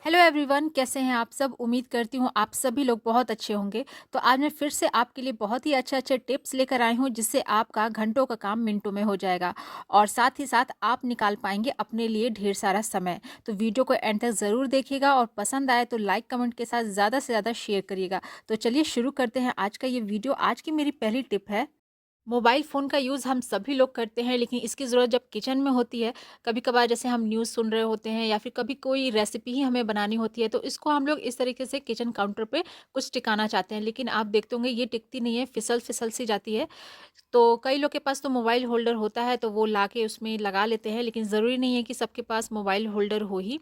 Hello everyone, कैसे हैं आप सब। उम्मीद करती हूँ आप सभी लोग बहुत अच्छे होंगे। तो आज मैं फिर से आपके लिए बहुत ही अच्छे अच्छे टिप्स लेकर आई हूँ, जिससे आपका घंटों का काम मिनटों में हो जाएगा और साथ ही साथ आप निकाल पाएंगे अपने लिए ढेर सारा समय। तो वीडियो को एंड तक ज़रूर देखिएगा और पसंद आए तो लाइक कमेंट के साथ ज़्यादा से ज़्यादा शेयर करिएगा। तो चलिए शुरू करते हैं आज का ये वीडियो। आज की मेरी पहली टिप है, मोबाइल फ़ोन का यूज़ हम सभी लोग करते हैं, लेकिन इसकी ज़रूरत जब किचन में होती है, कभी-कभार जैसे हम न्यूज़ सुन रहे होते हैं या फिर कभी कोई रेसिपी ही हमें बनानी होती है, तो इसको हम लोग इस तरीके से किचन काउंटर पे कुछ टिकाना चाहते हैं, लेकिन आप देखते होंगे ये टिकती नहीं है, फिसल-फिसल सी जाती है। तो कई लोग के पास तो मोबाइल होल्डर होता है, तो वो लाके उसमें लगा लेते हैं, लेकिन ज़रूरी नहीं है कि सबके पास मोबाइल होल्डर हो ही।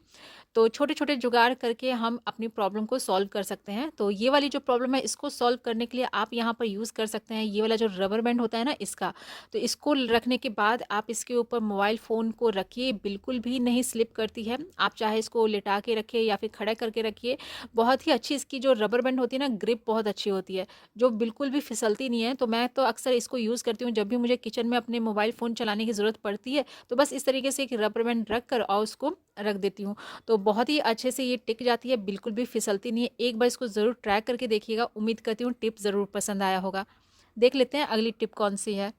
तो छोटे-छोटे जुगाड़ करके हम अपनी प्रॉब्लम को सॉल्व कर सकते हैं। तो ये वाली जो प्रॉब्लम है, इसको सॉल्व करने के लिए आप यहाँ पर यूज़ कर सकते हैं ये वाला जो रबर बैंड होता है ना इसका। तो इसको रखने के बाद आप इसके ऊपर मोबाइल फ़ोन को रखिए, बिल्कुल भी नहीं स्लिप करती है। आप चाहे इसको लिटा के रखिए या फिर खड़ा करके रखिए। बहुत ही अच्छी इसकी जो रबर बैंड होती है ना, ग्रिप बहुत अच्छी होती है, जो बिल्कुल भी फिसलती नहीं है। तो मैं तो अक्सर इसको यूज़ करती हूँ जब भी मुझे किचन में अपने मोबाइल फ़ोन चलाने की ज़रूरत पड़ती है, तो बस इस तरीके से एक रबर बैंड रख कर और उसको रख देती हूँ। तो बहुत ही अच्छे से ये टिक जाती है, बिल्कुल भी फिसलती नहीं है। एक बार इसको ज़रूर ट्राई करके देखिएगा। उम्मीद करती हूँ टिप ज़रूर पसंद आया होगा। देख लेते हैं अगली टिप कौन सी है।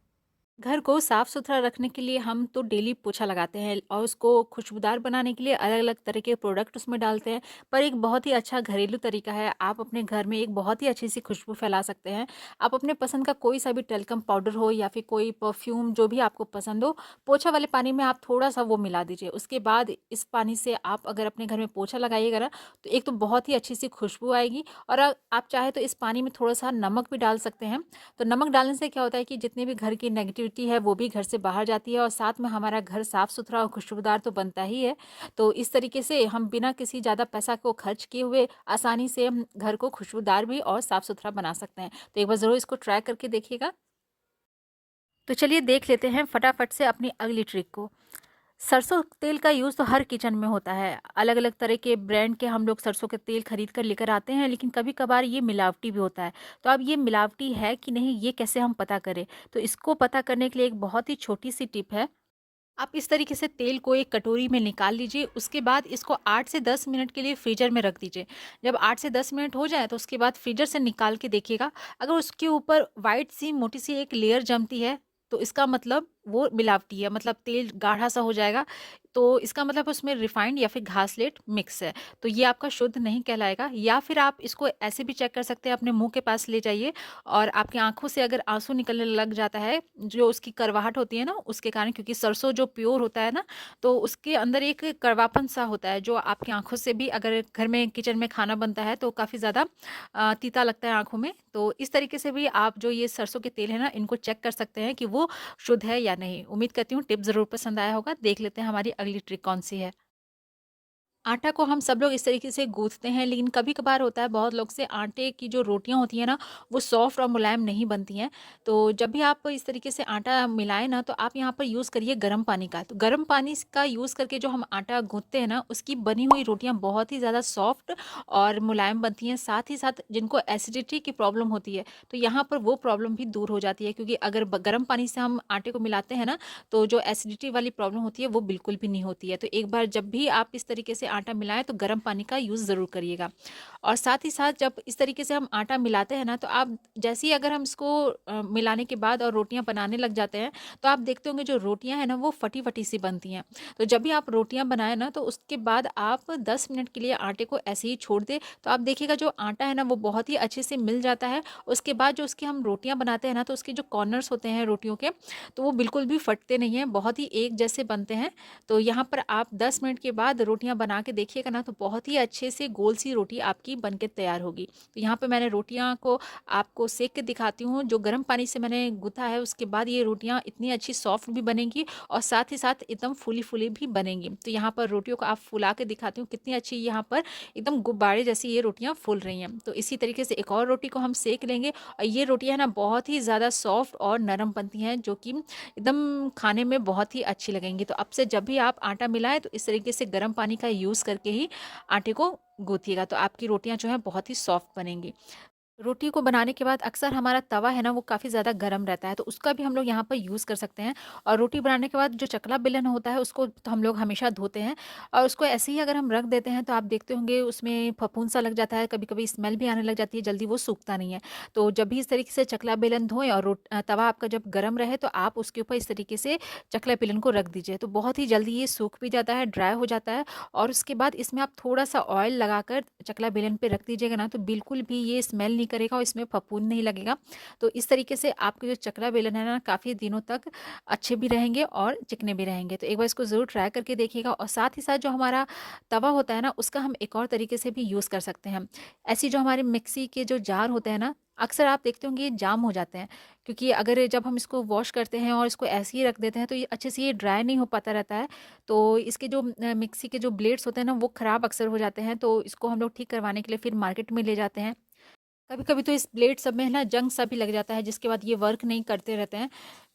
घर को साफ सुथरा रखने के लिए हम तो डेली पोछा लगाते हैं और उसको खुशबूदार बनाने के लिए अलग अलग तरह के प्रोडक्ट उसमें डालते हैं। पर एक बहुत ही अच्छा घरेलू तरीका है, आप अपने घर में एक बहुत ही अच्छी सी खुशबू फैला सकते हैं। आप अपने पसंद का कोई सा भी टेल्कम पाउडर हो या फिर कोई परफ्यूम जो भी आपको पसंद हो, पोछा वाले पानी में आप थोड़ा सा वो मिला दीजिए। उसके बाद इस पानी से आप अगर अपने घर में पोछा लगाइएगा ना, तो एक तो बहुत ही अच्छी सी खुशबू आएगी। और आप चाहे तो इस पानी में थोड़ा सा नमक भी डाल सकते हैं। तो नमक डालने से क्या होता है कि जितनी भी घर की नेगेटिविटी है वो भी घर से बाहर जाती है और साथ में हमारा घर साफ सुथरा और खुशबूदार तो बनता ही है। तो इस तरीके से हम बिना किसी ज़्यादा पैसा को खर्च किए हुए आसानी से हम घर को खुशबूदार भी और साफ सुथरा बना सकते हैं। तो एक बार ज़रूर इसको ट्राई करके देखिएगा। तो चलिए देख लेते हैं फटाफट से अपनी अगली ट्रिक को। सरसों तेल का यूज़ तो हर किचन में होता है। अलग-अलग तरह के ब्रांड के हम लोग सरसों के तेल खरीद कर लेकर आते हैं, लेकिन कभी-कभार ये मिलावटी भी होता है। तो अब ये मिलावटी है कि नहीं, ये कैसे हम पता करें? तो इसको पता करने के लिए एक बहुत ही छोटी-सी टिप है। आप इस तरीके से तेल को एक कटोरी में निकाल लीजिए, उसके बाद इसको 8 से 10 मिनट के लिए फ्रीज़र में रख दीजिए। जब 8 से 10 मिनट हो जाए, तो उसके बाद फ्रीज़र से निकाल के देखिएगा। अगर उसके ऊपर व्हाइट सी मोटी-सी एक लेयर जमती है, तो इसका मतलब वो मिलावटी है, मतलब तेल गाढ़ा-सा हो जाएगा। तो इसका मतलब उसमें रिफाइंड या फिर घासलेट मिक्स है, तो ये आपका शुद्ध नहीं कहलाएगा। या फिर आप इसको ऐसे भी चेक कर सकते हैं, अपने मुँह के पास ले जाइए और आपकी आँखों से अगर आँसू निकलने लग जाता है, जो उसकी करवाहट होती है ना उसके कारण, क्योंकि सरसों जो प्योर होता है ना, तो उसके अंदर एक कड़वापन-सा होता है, जो आपकी आँखों से भी, अगर घर में किचन में खाना बनता है तो काफ़ी ज़्यादा तीता लगता है आँखों में। तो इस तरीके से भी आप जो ये सरसों के तेल है ना, इनको चेक कर सकते हैं कि वो शुद्ध है या नहीं। उम्मीद करती हूँ टिप ज़रूर पसंद आया होगा। देख लेते हैं हमारी अगली ट्रिक कौन-सी है। आटा को हम सब लोग इस तरीके से गूँथते हैं, लेकिन कभी-कभार होता है बहुत लोग से आटे की जो रोटियाँ होती हैं ना, वो सॉफ्ट और मुलायम नहीं बनती हैं। तो जब भी आप इस तरीके से आटा मिलाएँ ना, तो आप यहाँ पर यूज़ करिए गर्म पानी का। तो गर्म पानी का यूज़ करके जो हम आटा गूँथते हैं ना, उसकी बनी हुई रोटियाँ बहुत ही ज़्यादा सॉफ्ट और मुलायम बनती हैं। साथ ही साथ जिनको एसिडिटी की प्रॉब्लम होती है, तो यहाँ पर वो प्रॉब्लम भी दूर हो जाती है, क्योंकि अगर गर्म पानी से हम आटे को मिलाते हैं ना, तो जो एसिडिटी वाली प्रॉब्लम होती है वो बिल्कुल भी नहीं होती है। तो एक बार जब भी आप इस तरीके से आटा मिलाएँ, तो गर्म पानी का यूज़ ज़रूर करिएगा। और साथ ही साथ जब इस तरीके से हम आटा मिलाते हैं ना, तो आप जैसे ही अगर हम इसको मिलाने के बाद और रोटियाँ बनाने लग जाते हैं, तो आप देखते होंगे जो रोटियाँ हैं ना, वो फटी-फटी सी बनती हैं। तो जब भी आप रोटियाँ बनाएँ ना, तो उसके बाद आप 10 मिनट के लिए आटे को ऐसे ही छोड़ दें, तो आप देखिएगा जो आटा है ना, वो बहुत ही अच्छे से मिल जाता है। उसके बाद जो उसकी हम रोटियाँ बनाते हैं ना, तो उसके जो कॉर्नर्स होते हैं रोटियों के, तो वो बिल्कुल भी फटते नहीं हैं, बहुत ही एक जैसे बनते हैं। तो यहाँ पर आप 10 मिनट के बाद रोटियाँ बना के देखिएगा ना, तो बहुत ही अच्छे से गोल सी रोटी आपकी बन के तैयार होगी। तो यहाँ पे मैंने रोटियाँ को आपको सेक के दिखाती हूँ, जो गर्म पानी से मैंने गूँथा है, उसके बाद ये रोटियाँ इतनी अच्छी सॉफ्ट भी बनेंगी और साथ ही साथ एकदम फूली-फूली भी बनेंगी। तो यहाँ पर रोटियों को आप फुला के दिखाती हूँ, कितनी अच्छी यहाँ पर एकदम गुब्बारे जैसी ये रोटियाँ फूल रही हैं। तो इसी तरीके से एक और रोटी को हम सेक लेंगे और ये रोटियाँ है ना, बहुत ही ज़्यादा सॉफ्ट और नरम बनती हैं, जो कि एकदम खाने में बहुत ही अच्छी लगेंगी। तो अब से जब भी आप आटा मिलाएँ, तो इस तरीके से गर्म पानी का यूज़ करके ही आटे को गूँथिएगा, तो आपकी रोटियाँ जो हैं बहुत ही सॉफ्ट बनेंगी। रोटी को बनाने के बाद अक्सर हमारा तवा है ना वो काफ़ी ज़्यादा गर्म रहता है, तो उसका भी हम लोग यहाँ पर यूज़ कर सकते हैं। और रोटी बनाने के बाद जो चकला बेलन होता है उसको तो हम लोग हमेशा धोते हैं, और उसको ऐसे ही अगर हम रख देते हैं तो आप देखते होंगे उसमें फफूंद सा लग जाता है, कभी-कभी स्मेल भी आने लग जाती है, जल्दी वो सूखता नहीं है। तो जब भी इस तरीके से चकला बेलन धोएँ और तवा आपका जब गर्म रहे तो आप उसके ऊपर इस तरीके से चकला बेलन को रख दीजिए, तो बहुत ही जल्दी ये सूख भी जाता है, ड्राई हो जाता है। और उसके बाद इसमें आप थोड़ा-सा ऑयल लगाकर चकला बेलन पे रख दीजिएगा ना, तो बिल्कुल भी ये स्मेल नहीं करेगा और इसमें फफूंद नहीं लगेगा। तो इस तरीके से आपके जो चकला बेलन है ना, काफ़ी दिनों तक अच्छे भी रहेंगे और चिकने भी रहेंगे। तो एक बार इसको ज़रूर ट्राई करके देखिएगा। और साथ ही साथ जो हमारा तवा होता है ना, उसका हम एक और तरीके से भी यूज़ कर सकते हैं। ऐसी जो हमारे मिक्सी के जो जार होते हैं ना, अक्सर आप देखते होंगे ये जाम हो जाते हैं, क्योंकि अगर जब हम इसको वॉश करते हैं और इसको ऐसे ही रख देते हैं तो ये अच्छे से ये ड्राई नहीं हो पाता रहता है। तो इसके जो मिक्सी के जो ब्लेड्स होते हैं ना वो ख़राब अक्सर हो जाते हैं, तो इसको हम लोग ठीक करवाने के लिए फिर मार्केट में ले जाते हैं। कभी-कभी तो इस ब्लेड सब में ना जंग सा भी लग जाता है, जिसके बाद ये वर्क नहीं करते रहते हैं।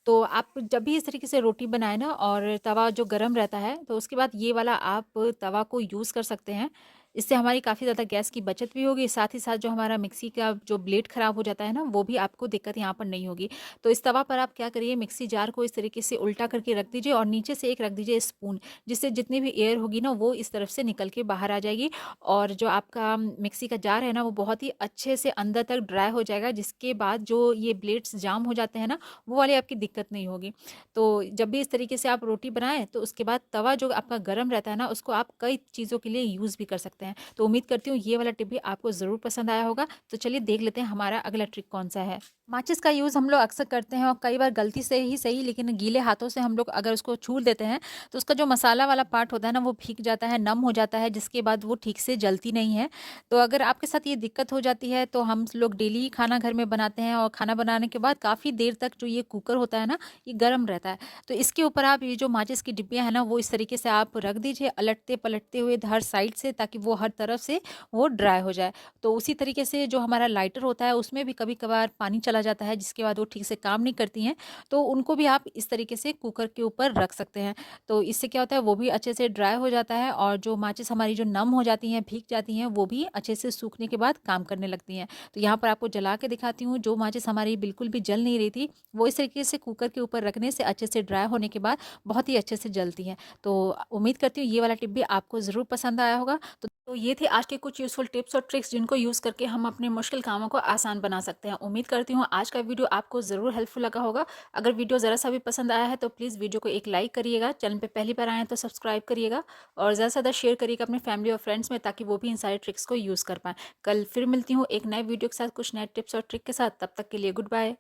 तो आप जब भी इस तरीके से रोटी बनाएँ ना और तवा जो गरम रहता है, तो उसके बाद ये वाला आप तवा को यूज़ कर सकते हैं। इससे हमारी काफ़ी ज़्यादा गैस की बचत भी होगी, साथ ही साथ जो हमारा मिक्सी का जो ब्लेड ख़राब हो जाता है ना, वो भी आपको दिक्कत यहाँ पर नहीं होगी। तो इस तवा पर आप क्या करिए, मिक्सी जार को इस तरीके से उल्टा करके रख दीजिए और नीचे से एक रख दीजिए स्पून, जिससे जितनी भी एयर होगी ना, वो इस तरफ से निकल के बाहर आ जाएगी। और जो आपका मिक्सी का जार है ना, वो बहुत ही अच्छे से अंदर तक ड्राई हो जाएगा, जिसके बाद जो ये ब्लेड्स जाम हो जाते हैं ना, वो वाली आपकी दिक्कत नहीं होगी। तो जब भी इस तरीके से आप रोटी बनाएँ, तो उसके बाद तवा जो आपका गरम रहता है ना, उसको आप कई चीज़ों के लिए यूज़ भी कर सकते हैं। तो उम्मीद करती हूँ ये वाला टिप भी आपको ज़रूर पसंद आया होगा। तो चलिए देख लेते हैं हमारा अगला ट्रिक कौन-सा है। माचिस का यूज़ हम लोग अक्सर करते हैं और कई बार गलती से ही सही, लेकिन गीले हाथों से हम लोग अगर उसको छू देते हैं, तो उसका जो मसाला वाला पार्ट होता है ना, वो भीग जाता है, नम हो जाता है, जिसके बाद वो ठीक से जलती नहीं है। तो अगर आपके साथ ये दिक्कत हो जाती है, तो हम लोग डेली खाना घर में बनाते हैं और खाना बनाने के बाद काफ़ी देर तक जो ये कुकर होता है ना, ये गर्म रहता है। तो इसके ऊपर आप ये जो माचिस की डिब्बियाँ हैं ना, वो इस तरीके से आप रख दीजिए, अलटते-पलटते हुए हर साइड से, ताकि वो हर तरफ से वो ड्राई हो जाए। तो उसी तरीके से जो हमारा लाइटर होता है, उसमें भी कभी-कभार पानी चला जाता है, जिसके बाद वो ठीक से काम नहीं करती हैं, तो उनको भी आप इस तरीके से कुकर के ऊपर रख सकते हैं। तो इससे क्या होता है, वो भी अच्छे से ड्राई हो जाता है और जो माचिस हमारी जो नम हो जाती हैं, भीग जाती हैं, वो भी अच्छे से सूखने के बाद काम करने लगती हैं। तो यहाँ पर आपको जला के दिखाती हूँ, जो माचिस हमारी बिल्कुल भी जल नहीं रही थी, वो इस तरीके से कुकर के ऊपर रखने से अच्छे से ड्राई होने के बाद बहुत ही अच्छे से जलती हैं। तो उम्मीद करती हूँ ये वाला टिप भी आपको ज़रूर पसंद आया होगा। तो ये थे आज के कुछ यूज़फुल टिप्स और ट्रिक्स, जिनको यूज़ करके हम अपने मुश्किल कामों को आसान बना सकते हैं। उम्मीद करती हूँ आज का वीडियो आपको ज़रूर हेल्पफुल लगा होगा। अगर वीडियो ज़रा सा भी पसंद आया है तो प्लीज़ वीडियो को एक लाइक करिएगा, चैनल पे पहली बार आए हैं तो सब्सक्राइब करिएगा और ज़्यादा से ज़्यादा शेयर करिएगा अपने फैमिली और फ्रेंड्स में, ताकि वो भी इन सारे ट्रिक्स को यूज़ कर पाएँ। कल फिर मिलती हूँ एक नए वीडियो के साथ, कुछ नए टिप्स और ट्रिक के साथ। तब तक के लिए गुड बाय।